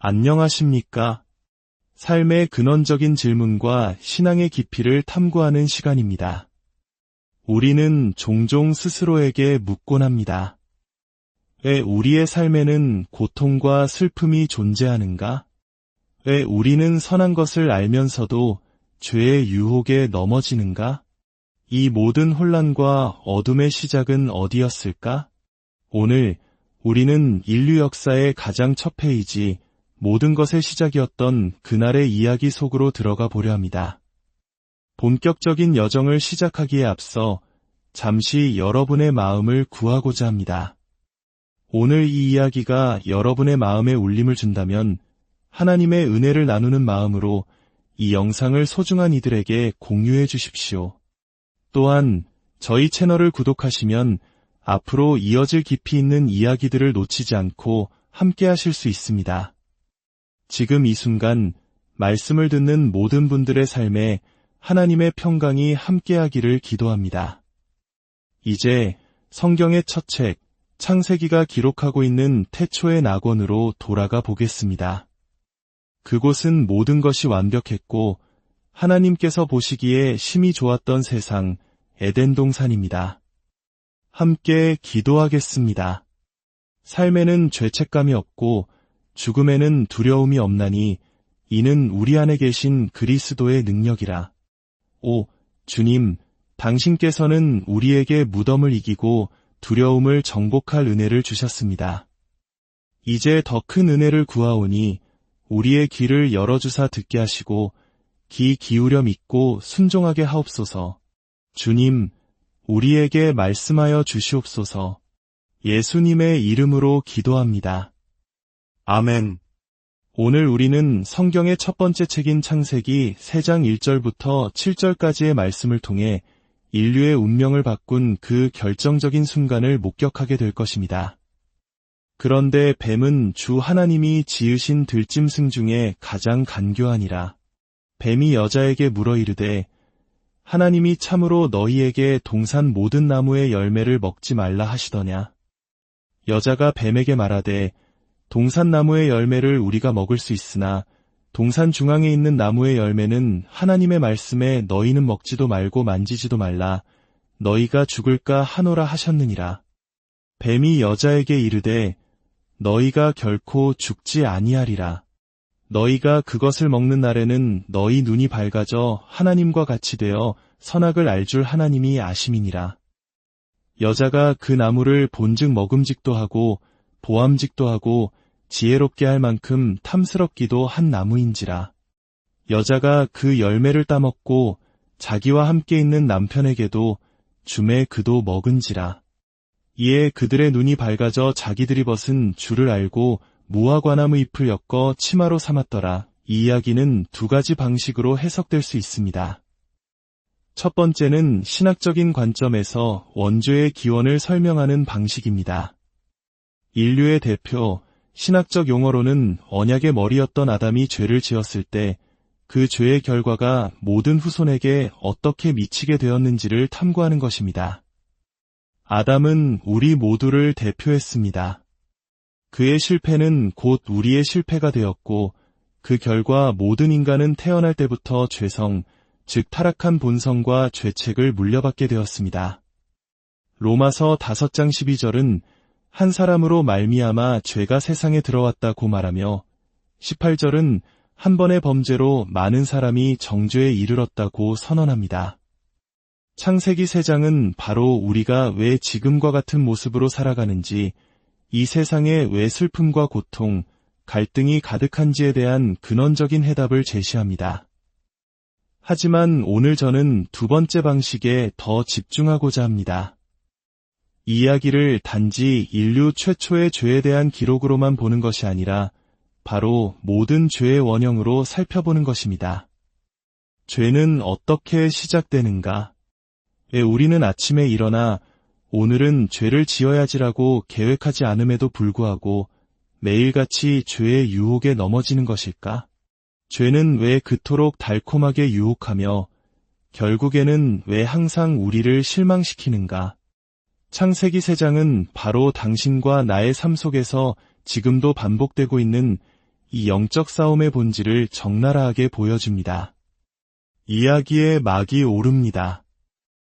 안녕하십니까? 삶의 근원적인 질문과 신앙의 깊이를 탐구하는 시간입니다. 우리는 종종 스스로에게 묻곤 합니다. 왜 우리의 삶에는 고통과 슬픔이 존재하는가? 왜 우리는 선한 것을 알면서도 죄의 유혹에 넘어지는가? 이 모든 혼란과 어둠의 시작은 어디였을까? 오늘 우리는 인류 역사의 가장 첫 페이지, 모든 것의 시작이었던 그날의 이야기 속으로 들어가 보려 합니다. 본격적인 여정을 시작하기에 앞서 잠시 여러분의 마음을 구하고자 합니다. 오늘 이 이야기가 여러분의 마음에 울림을 준다면 하나님의 은혜를 나누는 마음으로 이 영상을 소중한 이들에게 공유해 주십시오. 또한 저희 채널을 구독하시면 앞으로 이어질 깊이 있는 이야기들을 놓치지 않고 함께 하실 수 있습니다. 지금 이 순간 말씀을 듣는 모든 분들의 삶에 하나님의 평강이 함께하기를 기도합니다. 이제 성경의 첫 책, 창세기가 기록하고 있는 태초의 낙원으로 돌아가 보겠습니다. 그곳은 모든 것이 완벽했고 하나님께서 보시기에 심히 좋았던 세상, 에덴 동산입니다. 함께 기도하겠습니다. 삶에는 죄책감이 없고 죽음에는 두려움이 없나니 이는 우리 안에 계신 그리스도의 능력이라. 오, 주님, 당신께서는 우리에게 무덤을 이기고 두려움을 정복할 은혜를 주셨습니다. 이제 더 큰 은혜를 구하오니 우리의 귀를 열어주사 듣게 하시고 귀 기울여 믿고 순종하게 하옵소서. 주님, 우리에게 말씀하여 주시옵소서. 예수님의 이름으로 기도합니다. 아멘. 오늘 우리는 성경의 첫 번째 책인 창세기 3장 1절부터 7절까지의 말씀을 통해 인류의 운명을 바꾼 그 결정적인 순간을 목격하게 될 것입니다. 그런데 뱀은 주 하나님이 지으신 들짐승 중에 가장 간교하니라. 뱀이 여자에게 물어 이르되 하나님이 참으로 너희에게 동산 모든 나무의 열매를 먹지 말라 하시더냐. 여자가 뱀에게 말하되 동산 나무의 열매를 우리가 먹을 수 있으나 동산 중앙에 있는 나무의 열매는 하나님의 말씀에 너희는 먹지도 말고 만지지도 말라. 너희가 죽을까 하노라 하셨느니라. 뱀이 여자에게 이르되 너희가 결코 죽지 아니하리라. 너희가 그것을 먹는 날에는 너희 눈이 밝아져 하나님과 같이 되어 선악을 알 줄 하나님이 아심이니라. 여자가 그 나무를 본즉 먹음직도 하고 보암직도 하고 지혜롭게 할 만큼 탐스럽기도 한 나무인지라. 여자가 그 열매를 따먹고 자기와 함께 있는 남편에게도 주매 그도 먹은지라. 이에 그들의 눈이 밝아져 자기들이 벗은 줄을 알고 무화과나무 잎을 엮어 치마로 삼았더라. 이 이야기는 두 가지 방식으로 해석될 수 있습니다. 첫 번째는 신학적인 관점에서 원죄의 기원을 설명하는 방식입니다. 인류의 대표, 신학적 용어로는 언약의 머리였던 아담이 죄를 지었을 때 그 죄의 결과가 모든 후손에게 어떻게 미치게 되었는지를 탐구하는 것입니다. 아담은 우리 모두를 대표했습니다. 그의 실패는 곧 우리의 실패가 되었고 그 결과 모든 인간은 태어날 때부터 죄성, 즉 타락한 본성과 죄책을 물려받게 되었습니다. 로마서 5장 12절은 한 사람으로 말미암아 죄가 세상에 들어왔다고 말하며 18절은 한 번의 범죄로 많은 사람이 정죄에 이르렀다고 선언합니다. 창세기 3장은 바로 우리가 왜 지금과 같은 모습으로 살아가는지, 이 세상에 왜 슬픔과 고통, 갈등이 가득한지에 대한 근원적인 해답을 제시합니다. 하지만 오늘 저는 두 번째 방식에 더 집중하고자 합니다. 이 이야기를 단지 인류 최초의 죄에 대한 기록으로만 보는 것이 아니라 바로 모든 죄의 원형으로 살펴보는 것입니다. 죄는 어떻게 시작되는가? 왜 우리는 아침에 일어나 오늘은 죄를 지어야지라고 계획하지 않음에도 불구하고 매일같이 죄의 유혹에 넘어지는 것일까? 죄는 왜 그토록 달콤하게 유혹하며 결국에는 왜 항상 우리를 실망시키는가? 창세기 3장은 바로 당신과 나의 삶 속에서 지금도 반복되고 있는 이 영적 싸움의 본질을 적나라하게 보여줍니다. 이야기의 막이 오릅니다.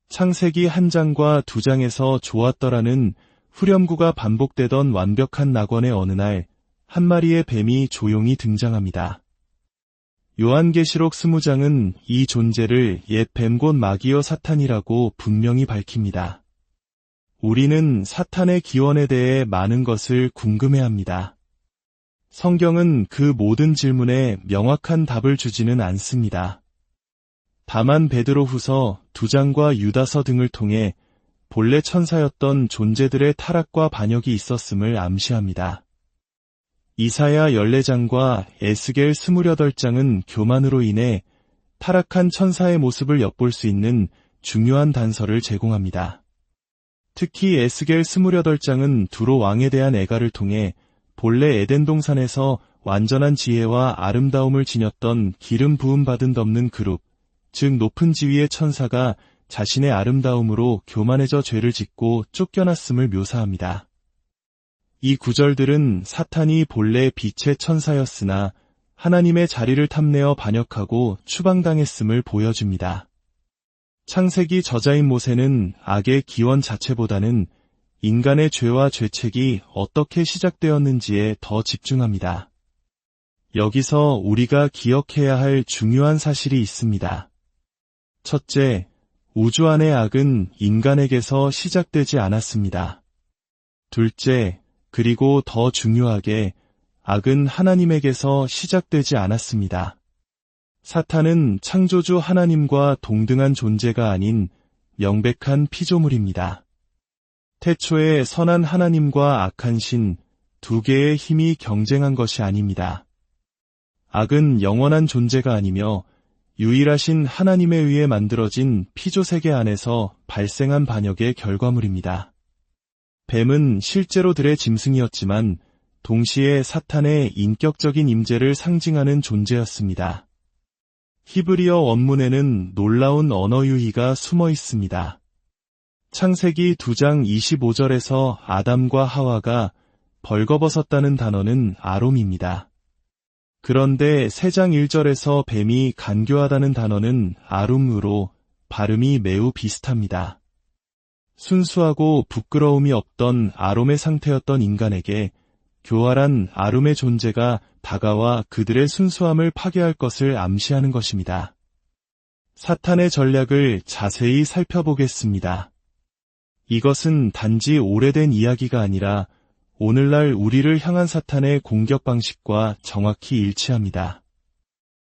창세기 1장과 2장에서 좋았더라는 후렴구가 반복되던 완벽한 낙원의 어느 날, 한 마리의 뱀이 조용히 등장합니다. 요한계시록 20장은 이 존재를 옛 뱀 곧 마귀여 사탄이라고 분명히 밝힙니다. 우리는 사탄의 기원에 대해 많은 것을 궁금해합니다. 성경은 그 모든 질문에 명확한 답을 주지는 않습니다. 다만 베드로후서 2장과 유다서 등을 통해 본래 천사였던 존재들의 타락과 반역이 있었음을 암시합니다. 이사야 14장과 에스겔 28장은 교만으로 인해 타락한 천사의 모습을 엿볼 수 있는 중요한 단서를 제공합니다. 특히 에스겔 28장은 두로 왕에 대한 애가를 통해 본래 에덴 동산에서 완전한 지혜와 아름다움을 지녔던 기름 부음 받은 덮는 그룹, 즉 높은 지위의 천사가 자신의 아름다움으로 교만해져 죄를 짓고 쫓겨났음을 묘사합니다. 이 구절들은 사탄이 본래 빛의 천사였으나 하나님의 자리를 탐내어 반역하고 추방당했음을 보여줍니다. 창세기 저자인 모세는 악의 기원 자체보다는 인간의 죄와 죄책이 어떻게 시작되었는지에 더 집중합니다. 여기서 우리가 기억해야 할 중요한 사실이 있습니다. 첫째, 우주 안의 악은 인간에게서 시작되지 않았습니다. 둘째, 그리고 더 중요하게 악은 하나님에게서 시작되지 않았습니다. 사탄은 창조주 하나님과 동등한 존재가 아닌 명백한 피조물입니다. 태초에 선한 하나님과 악한 신 두 개의 힘이 경쟁한 것이 아닙니다. 악은 영원한 존재가 아니며 유일하신 하나님에 의해 만들어진 피조세계 안에서 발생한 반역의 결과물입니다. 뱀은 실제로들의 짐승이었지만 동시에 사탄의 인격적인 임재를 상징하는 존재였습니다. 히브리어 원문에는 놀라운 언어 유희가 숨어 있습니다. 창세기 2장 25절에서 아담과 하와가 벌거벗었다는 단어는 아롬입니다. 그런데 3장 1절에서 뱀이 간교하다는 단어는 아룸으로 발음이 매우 비슷합니다. 순수하고 부끄러움이 없던 아롬의 상태였던 인간에게 교활한 아룸의 존재가 다가와 그들의 순수함을 파괴할 것을 암시하는 것입니다. 사탄의 전략을 자세히 살펴보겠습니다. 이것은 단지 오래된 이야기가 아니라 오늘날 우리를 향한 사탄의 공격 방식과 정확히 일치합니다.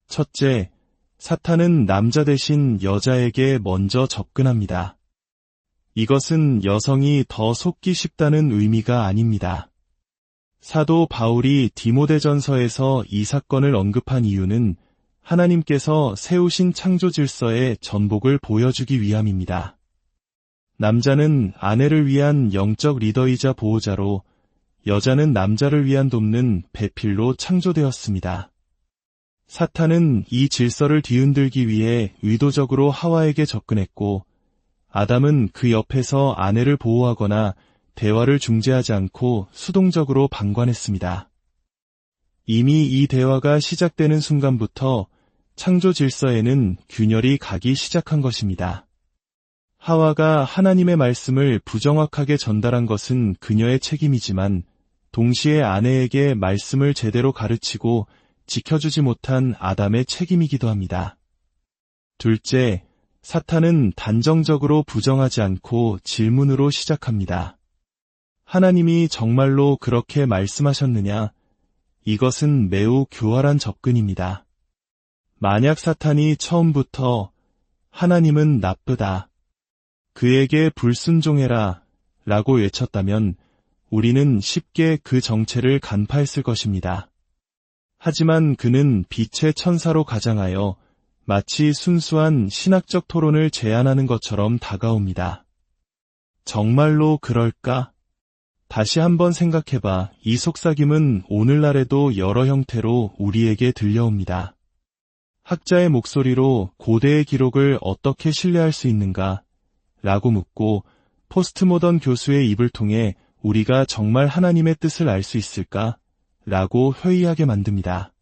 첫째, 사탄은 남자 대신 여자에게 먼저 접근합니다. 이것은 여성이 더 속기 쉽다는 의미가 아닙니다. 사도 바울이 디모데전서에서 이 사건을 언급한 이유는 하나님께서 세우신 창조 질서의 전복을 보여주기 위함입니다. 남자는 아내를 위한 영적 리더이자 보호자로, 여자는 남자를 위한 돕는 배필로 창조되었습니다. 사탄은 이 질서를 뒤흔들기 위해 의도적으로 하와에게 접근했고, 아담은 그 옆에서 아내를 보호하거나 대화를 중재하지 않고 수동적으로 방관했습니다. 이미 이 대화가 시작되는 순간부터 창조 질서에는 균열이 가기 시작한 것입니다. 하와가 하나님의 말씀을 부정확하게 전달한 것은 그녀의 책임이지만 동시에 아내에게 말씀을 제대로 가르치고 지켜주지 못한 아담의 책임이기도 합니다. 둘째, 사탄은 단정적으로 부정하지 않고 질문으로 시작합니다. 하나님이 정말로 그렇게 말씀하셨느냐? 이것은 매우 교활한 접근입니다. 만약 사탄이 처음부터 하나님은 나쁘다, 그에게 불순종해라 라고 외쳤다면 우리는 쉽게 그 정체를 간파했을 것입니다. 하지만 그는 빛의 천사로 가장하여 마치 순수한 신학적 토론을 제안하는 것처럼 다가옵니다. 정말로 그럴까? 다시 한번 생각해봐. 이 속삭임은 오늘날에도 여러 형태로 우리에게 들려옵니다. 학자의 목소리로 고대의 기록을 어떻게 신뢰할 수 있는가? 라고 묻고 포스트모던 교수의 입을 통해 우리가 정말 하나님의 뜻을 알 수 있을까? 라고 회의하게 만듭니다.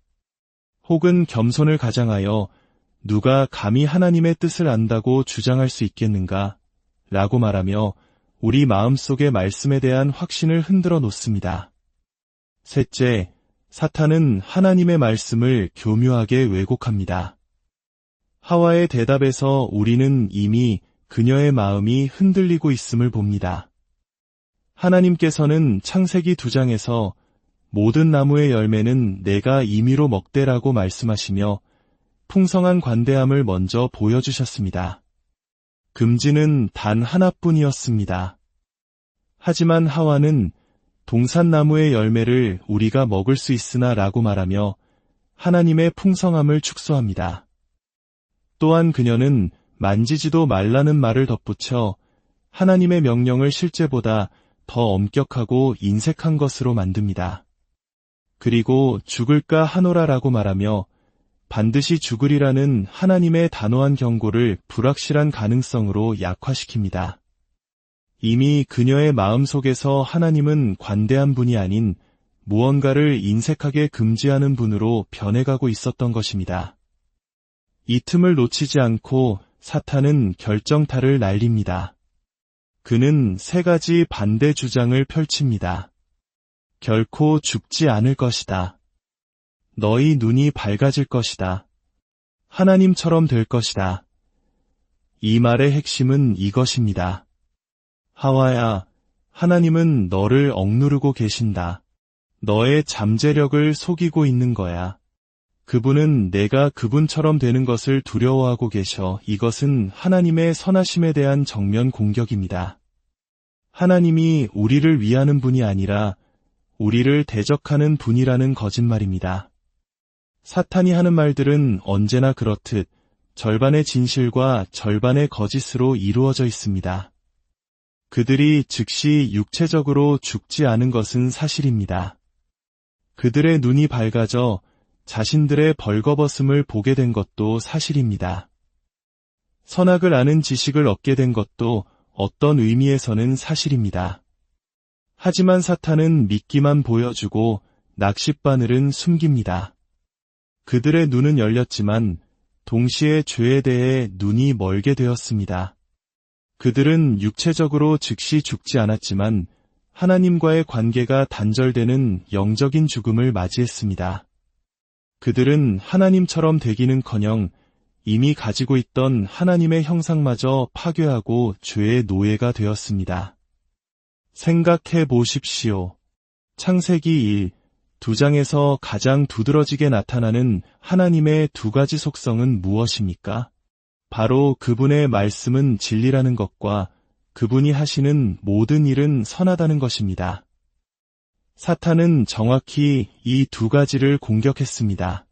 혹은 겸손을 가장하여 누가 감히 하나님의 뜻을 안다고 주장할 수 있겠는가? 라고 말하며 우리 마음속의 말씀에 대한 확신을 흔들어 놓습니다. 셋째, 사탄은 하나님의 말씀을 교묘하게 왜곡합니다. 하와의 대답에서 우리는 이미 그녀의 마음이 흔들리고 있음을 봅니다. 하나님께서는 창세기 2장에서 모든 나무의 열매는 내가 임의로 먹되라고 말씀하시며 풍성한 관대함을 먼저 보여주셨습니다. 금지는 단 하나뿐이었습니다. 하지만 하와는 동산나무의 열매를 우리가 먹을 수 있으나 라고 말하며 하나님의 풍성함을 축소합니다. 또한 그녀는 만지지도 말라는 말을 덧붙여 하나님의 명령을 실제보다 더 엄격하고 인색한 것으로 만듭니다. 그리고 죽을까 하노라라고 말하며 반드시 죽으리라는 하나님의 단호한 경고를 불확실한 가능성으로 약화시킵니다. 이미 그녀의 마음속에서 하나님은 관대한 분이 아닌 무언가를 인색하게 금지하는 분으로 변해가고 있었던 것입니다. 이 틈을 놓치지 않고 사탄은 결정타를 날립니다. 그는 3가지 반대 주장을 펼칩니다. 결코 죽지 않을 것이다. 너희 눈이 밝아질 것이다. 하나님처럼 될 것이다. 이 말의 핵심은 이것입니다. 하와야, 하나님은 너를 억누르고 계신다. 너의 잠재력을 속이고 있는 거야. 그분은 내가 그분처럼 되는 것을 두려워하고 계셔. 이것은 하나님의 선하심에 대한 정면 공격입니다. 하나님이 우리를 위하는 분이 아니라 우리를 대적하는 분이라는 거짓말입니다. 사탄이 하는 말들은 언제나 그렇듯 절반의 진실과 절반의 거짓으로 이루어져 있습니다. 그들이 즉시 육체적으로 죽지 않은 것은 사실입니다. 그들의 눈이 밝아져 자신들의 벌거벗음을 보게 된 것도 사실입니다. 선악을 아는 지식을 얻게 된 것도 어떤 의미에서는 사실입니다. 하지만 사탄은 미끼만 보여주고 낚싯바늘은 숨깁니다. 그들의 눈은 열렸지만 동시에 죄에 대해 눈이 멀게 되었습니다. 그들은 육체적으로 즉시 죽지 않았지만 하나님과의 관계가 단절되는 영적인 죽음을 맞이했습니다. 그들은 하나님처럼 되기는커녕 이미 가지고 있던 하나님의 형상마저 파괴하고 죄의 노예가 되었습니다. 생각해 보십시오. 창세기 2장에서 가장 두드러지게 나타나는 하나님의 2가지 속성은 무엇입니까? 바로 그분의 말씀은 진리라는 것과 그분이 하시는 모든 일은 선하다는 것입니다. 사탄은 정확히 이 2가지를 공격했습니다.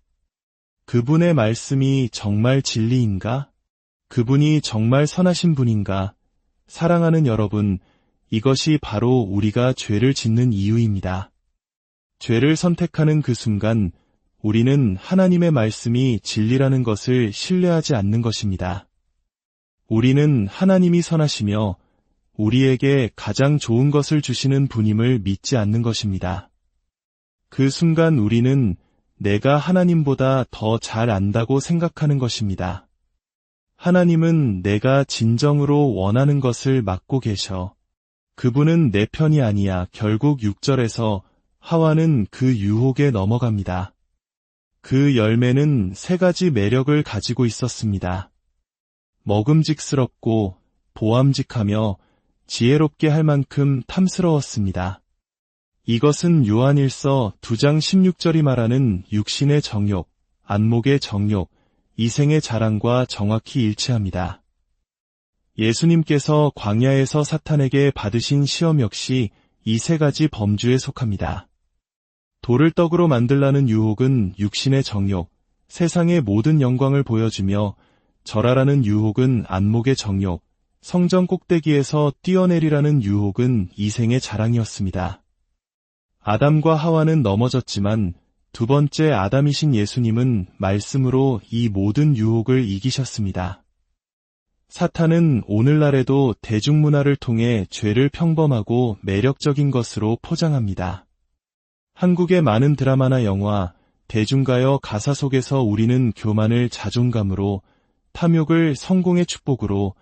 그분의 말씀이 정말 진리인가? 그분이 정말 선하신 분인가? 사랑하는 여러분, 이것이 바로 우리가 죄를 짓는 이유입니다. 죄를 선택하는 그 순간 우리는 하나님의 말씀이 진리라는 것을 신뢰하지 않는 것입니다. 우리는 하나님이 선하시며 우리에게 가장 좋은 것을 주시는 분임을 믿지 않는 것입니다. 그 순간 우리는 내가 하나님보다 더 잘 안다고 생각하는 것입니다. 하나님은 내가 진정으로 원하는 것을 맡고 계셔. 그분은 내 편이 아니야. 결국 6절에서 하와는 그 유혹에 넘어갑니다. 그 열매는 3가지 매력을 가지고 있었습니다. 먹음직스럽고 보암직하며 지혜롭게 할 만큼 탐스러웠습니다. 이것은 요한일서 2장 16절이 말하는 육신의 정욕, 안목의 정욕, 이생의 자랑과 정확히 일치합니다. 예수님께서 광야에서 사탄에게 받으신 시험 역시 이 3가지 범주에 속합니다. 돌을 떡으로 만들라는 유혹은 육신의 정욕, 세상의 모든 영광을 보여주며 절하라는 유혹은 안목의 정욕, 성전 꼭대기에서 뛰어내리라는 유혹은 이생의 자랑이었습니다. 아담과 하와는 넘어졌지만 2번째 아담이신 예수님은 말씀으로 이 모든 유혹을 이기셨습니다. 사탄은 오늘날에도 대중문화를 통해 죄를 평범하고 매력적인 것으로 포장합니다. 한국의 많은 드라마나 영화, 대중가요 가사 속에서 우리는 교만을 자존감으로, 탐욕을 성공의 축복으로,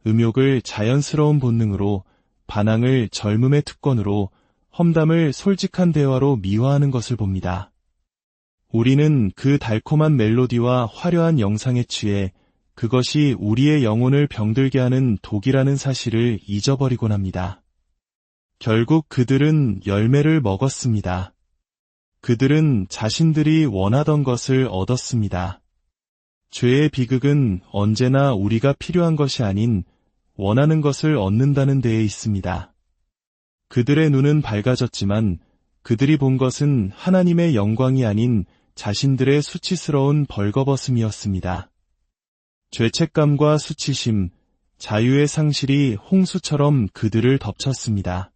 음욕을 자연스러운 본능으로, 반항을 젊음의 특권으로, 험담을 솔직한 대화로 미화하는 것을 봅니다. 우리는 그 달콤한 멜로디와 화려한 영상에 취해 그것이 우리의 영혼을 병들게 하는 독이라는 사실을 잊어버리곤 합니다. 결국 그들은 열매를 먹었습니다. 그들은 자신들이 원하던 것을 얻었습니다. 죄의 비극은 언제나 우리가 필요한 것이 아닌 원하는 것을 얻는다는 데에 있습니다. 그들의 눈은 밝아졌지만 그들이 본 것은 하나님의 영광이 아닌 자신들의 수치스러운 벌거벗음이었습니다. 죄책감과 수치심, 자유의 상실이 홍수처럼 그들을 덮쳤습니다.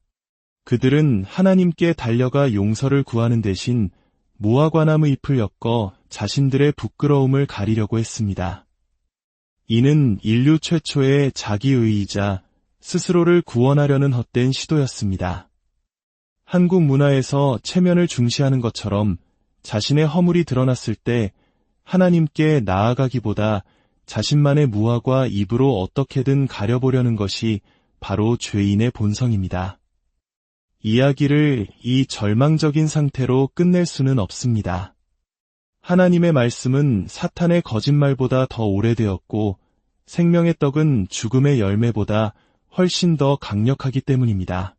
그들은 하나님께 달려가 용서를 구하는 대신 무화과나무 잎을 엮어 자신들의 부끄러움을 가리려고 했습니다. 이는 인류 최초의 자기의이자 스스로를 구원하려는 헛된 시도였습니다. 한국 문화에서 체면을 중시하는 것처럼 자신의 허물이 드러났을 때 하나님께 나아가기보다 자신만의 무화과 입으로 어떻게든 가려보려는 것이 바로 죄인의 본성입니다. 이야기를 이 절망적인 상태로 끝낼 수는 없습니다. 하나님의 말씀은 사탄의 거짓말보다 더 오래되었고 생명의 떡은 죽음의 열매보다 훨씬 더 강력하기 때문입니다.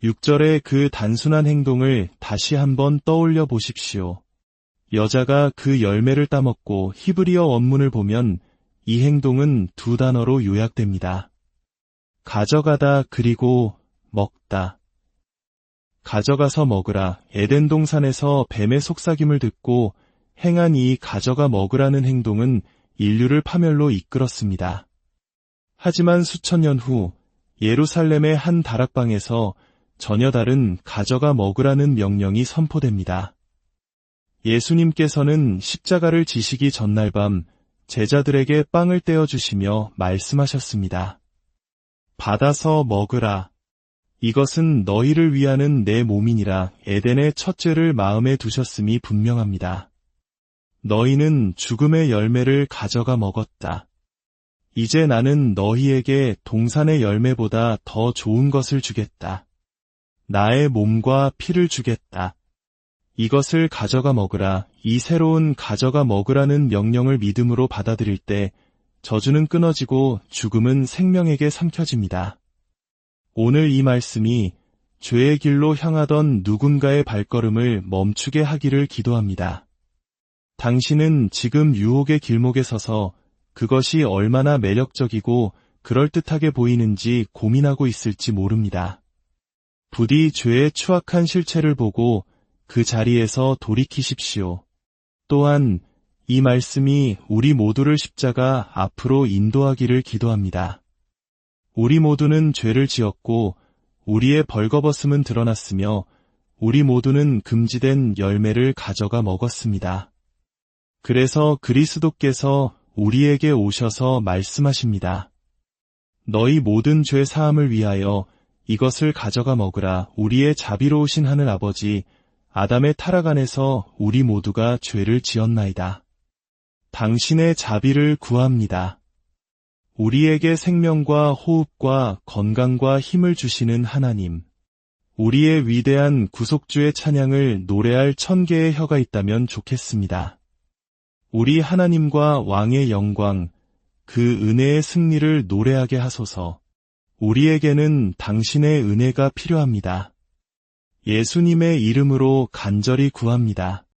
6절의 그 단순한 행동을 다시 한번 떠올려 보십시오. 여자가 그 열매를 따먹고 히브리어 원문을 보면 이 행동은 두 단어로 요약됩니다. 가져가다 그리고 먹다. 가져가서 먹으라. 에덴 동산에서 뱀의 속삭임을 듣고 행한 이 가져가 먹으라는 행동은 인류를 파멸로 이끌었습니다. 하지만 수천 년 후 예루살렘의 한 다락방에서 전혀 다른 가져가 먹으라는 명령이 선포됩니다. 예수님께서는 십자가를 지시기 전날 밤 제자들에게 빵을 떼어주시며 말씀하셨습니다. 받아서 먹으라. 이것은 너희를 위하는 내 몸이니라. 에덴의 첫째를 마음에 두셨음이 분명합니다. 너희는 죽음의 열매를 가져가 먹었다. 이제 나는 너희에게 동산의 열매보다 더 좋은 것을 주겠다. 나의 몸과 피를 주겠다. 이것을 가져가 먹으라. 이 새로운 가져가 먹으라는 명령을 믿음으로 받아들일 때 저주는 끊어지고 죽음은 생명에게 삼켜집니다. 오늘 이 말씀이 죄의 길로 향하던 누군가의 발걸음을 멈추게 하기를 기도합니다. 당신은 지금 유혹의 길목에 서서 그것이 얼마나 매력적이고 그럴듯하게 보이는지 고민하고 있을지 모릅니다. 부디 죄의 추악한 실체를 보고 그 자리에서 돌이키십시오. 또한 이 말씀이 우리 모두를 십자가 앞으로 인도하기를 기도합니다. 우리 모두는 죄를 지었고 우리의 벌거벗음은 드러났으며 우리 모두는 금지된 열매를 가져가 먹었습니다. 그래서 그리스도께서 우리에게 오셔서 말씀하십니다. 너희 모든 죄 사함을 위하여 이것을 가져가 먹으라. 우리의 자비로우신 하늘 아버지, 아담의 타락 안에서 우리 모두가 죄를 지었나이다. 당신의 자비를 구합니다. 우리에게 생명과 호흡과 건강과 힘을 주시는 하나님, 우리의 위대한 구속주의 찬양을 노래할 1000개의 혀가 있다면 좋겠습니다. 우리 하나님과 왕의 영광, 그 은혜의 승리를 노래하게 하소서. 우리에게는 당신의 은혜가 필요합니다. 예수님의 이름으로 간절히 구합니다.